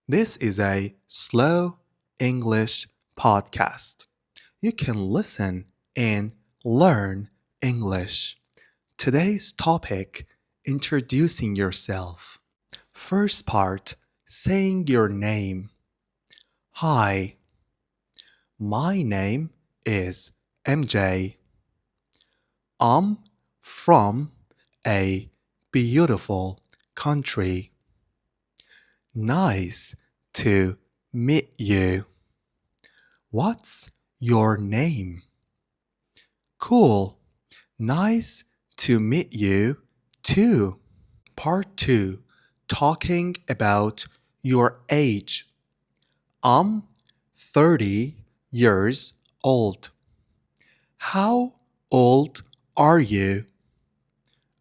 This is a slow English podcast. You can listen and learn English. Today's topic, introducing yourself. First part, saying your name. Hi, my name is MJ. I'm from a beautiful country. Nice to meet you. What's your name? Cool. Nice to meet you too. Part 2. Talking about your age. I'm 30 years old. How old are you?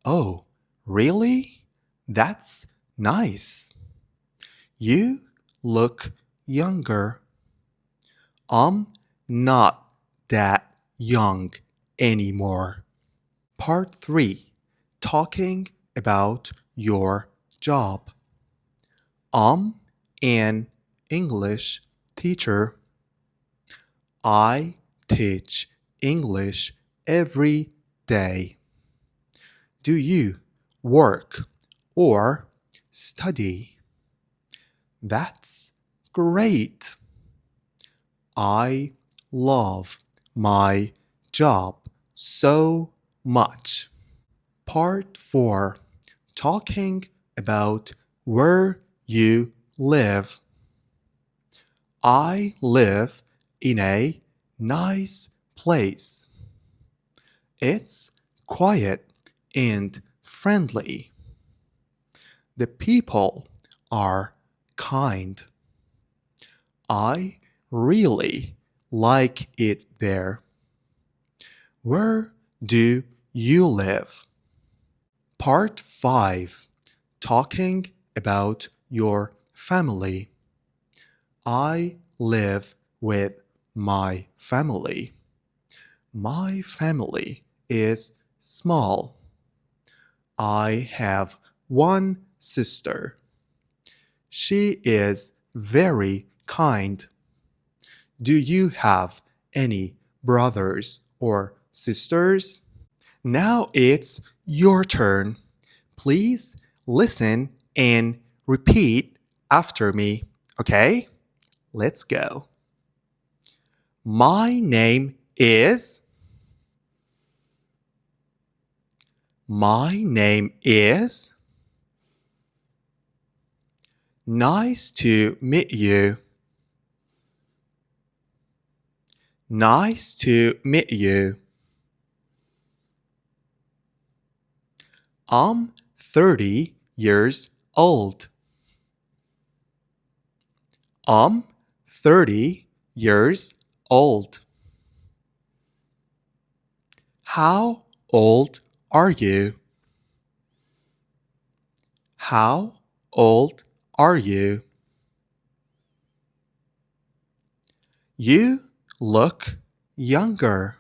Oh, really? That's nice. You look younger. I'm not that young anymore. Part 3. Talking about your job. I'm an English teacher. I teach English every day. Do you work or study? That's great. I love my job so much. Part 4. Talking about where you live. I live in a nice place. It's quiet and friendly. The people are kind. I really like it there. Where do you live? Part 5. Talking about your family. I live with my family. My family is small. I have one sister. She is very kind. Do you have any brothers or sisters? Now it's your turn. Please listen and repeat after me, okay? Let's go. My name is. My name is. Nice to meet you. Nice to meet you. I'm 30 years old. I'm 30 years old. How old are you? How old are you? You look younger.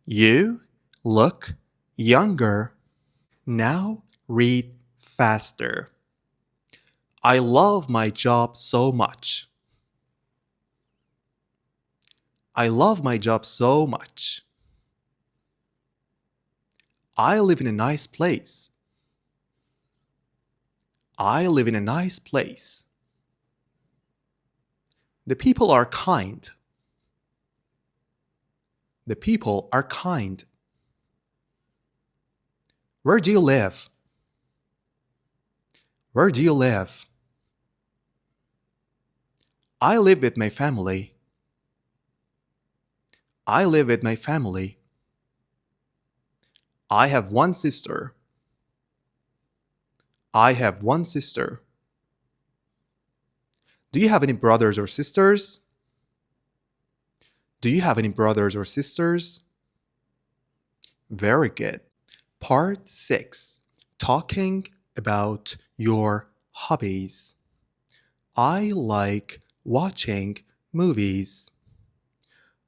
You look younger. Now read faster. I love my job so much. I love my job so much. I live in a nice place. I live in a nice place. The people are kind. The people are kind. Where do you live? Where do you live? I live with my family. I live with my family. I have one sister. I have one sister. Do you have any brothers or sisters? Do you have any brothers or sisters? Very good. Part 6. Talking about your hobbies. I like watching movies.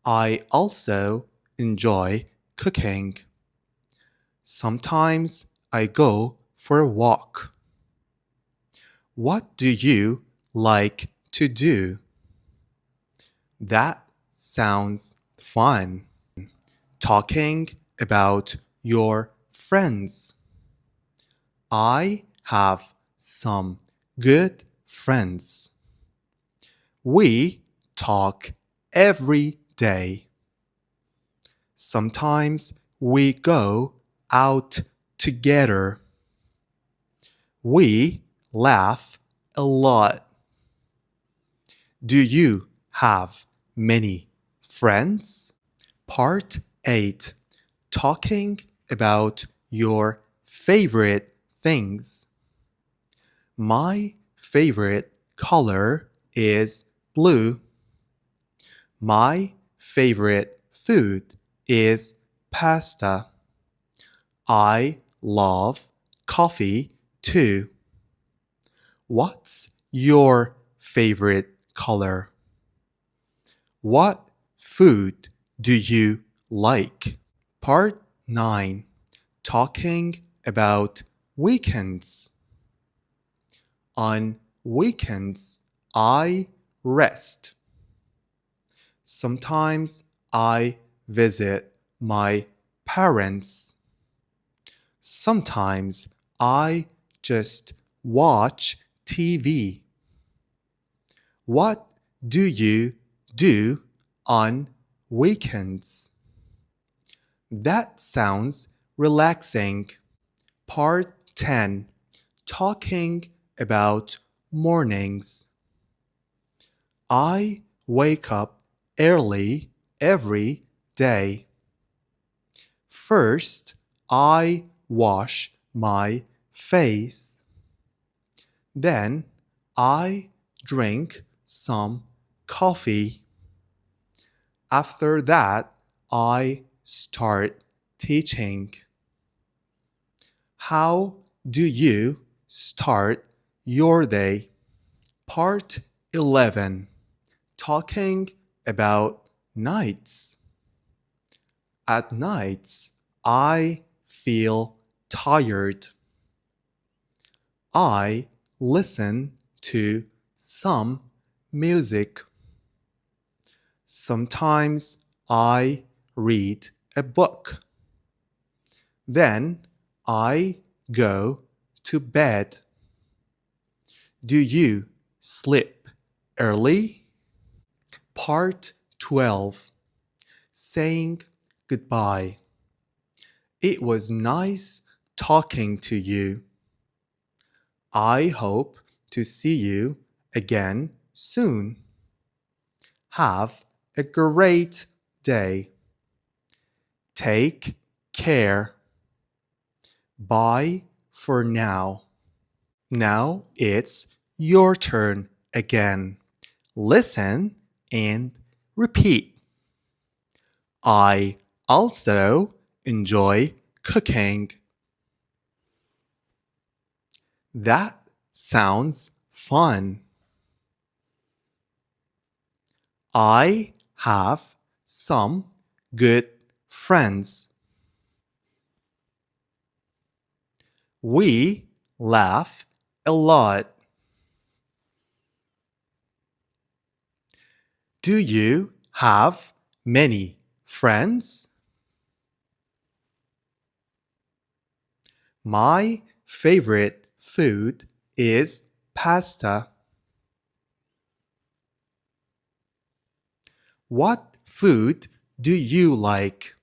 I also enjoy cooking. Sometimes I go for a walk. What do you like to do? That sounds fun. Talking about your friends. I have some good friends. We talk every day. Sometimes we go out together. We laugh a lot. Do you have many friends? Part 8. Talking about your favorite things. My favorite color is blue. My favorite food is pasta. I love coffee too. What's your favorite color? What food do you like? Part 9. Talking about weekends. On weekends, I rest. Sometimes I visit my parents. Sometimes I just watch TV. What do you do on weekends? That sounds relaxing. Part 10. Talking about mornings. I wake up early every day. First, I wash my face. Then, I drink some coffee. After that, I start teaching. How do you start your day? Part 11. Talking about nights. At nights, I feel tired. I listen to some music. Sometimes I read a book. Then I go to bed. Do you sleep early? Part 12. Saying goodbye. It was nice talking to you. I hope to see you again soon. Have a great day. Take care. Bye for now. Now it's your turn again. Listen and repeat. I also enjoy cooking. That sounds fun. I have some good friends. We laugh a lot. Do you have many friends? My favorite food is pasta. What food do you like?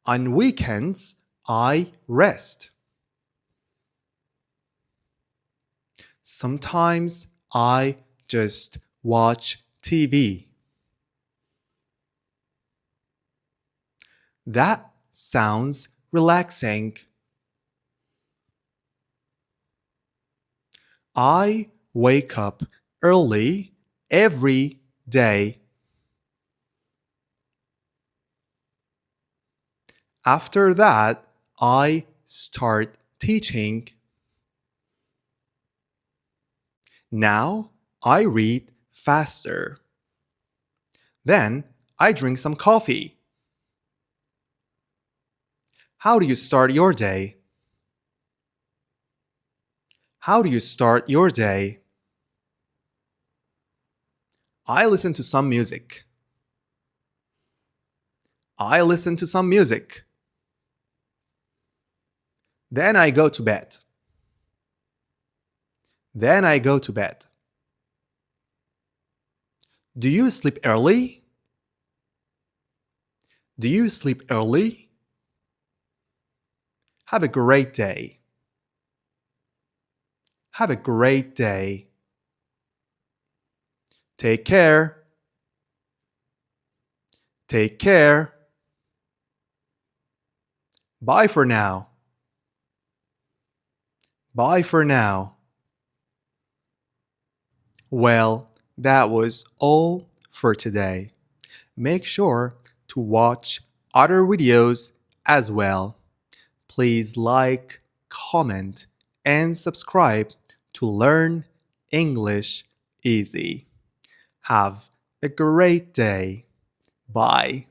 On weekends, I rest. Sometimes I just watch TV. That sounds relaxing. I wake up early every day. After that, I start teaching. Now I read faster. Then I drink some coffee. How do you start your day? How do you start your day? I listen to some music. I listen to some music. Then I go to bed. Then I go to bed. Do you sleep early? Do you sleep early? Have a great day. Have a great day. Take care. Take care. Bye for now. Bye for now. Well, that was all for today. Make sure to watch other videos as well. Please like, comment, and subscribe to learn English easy. Have a great day. Bye.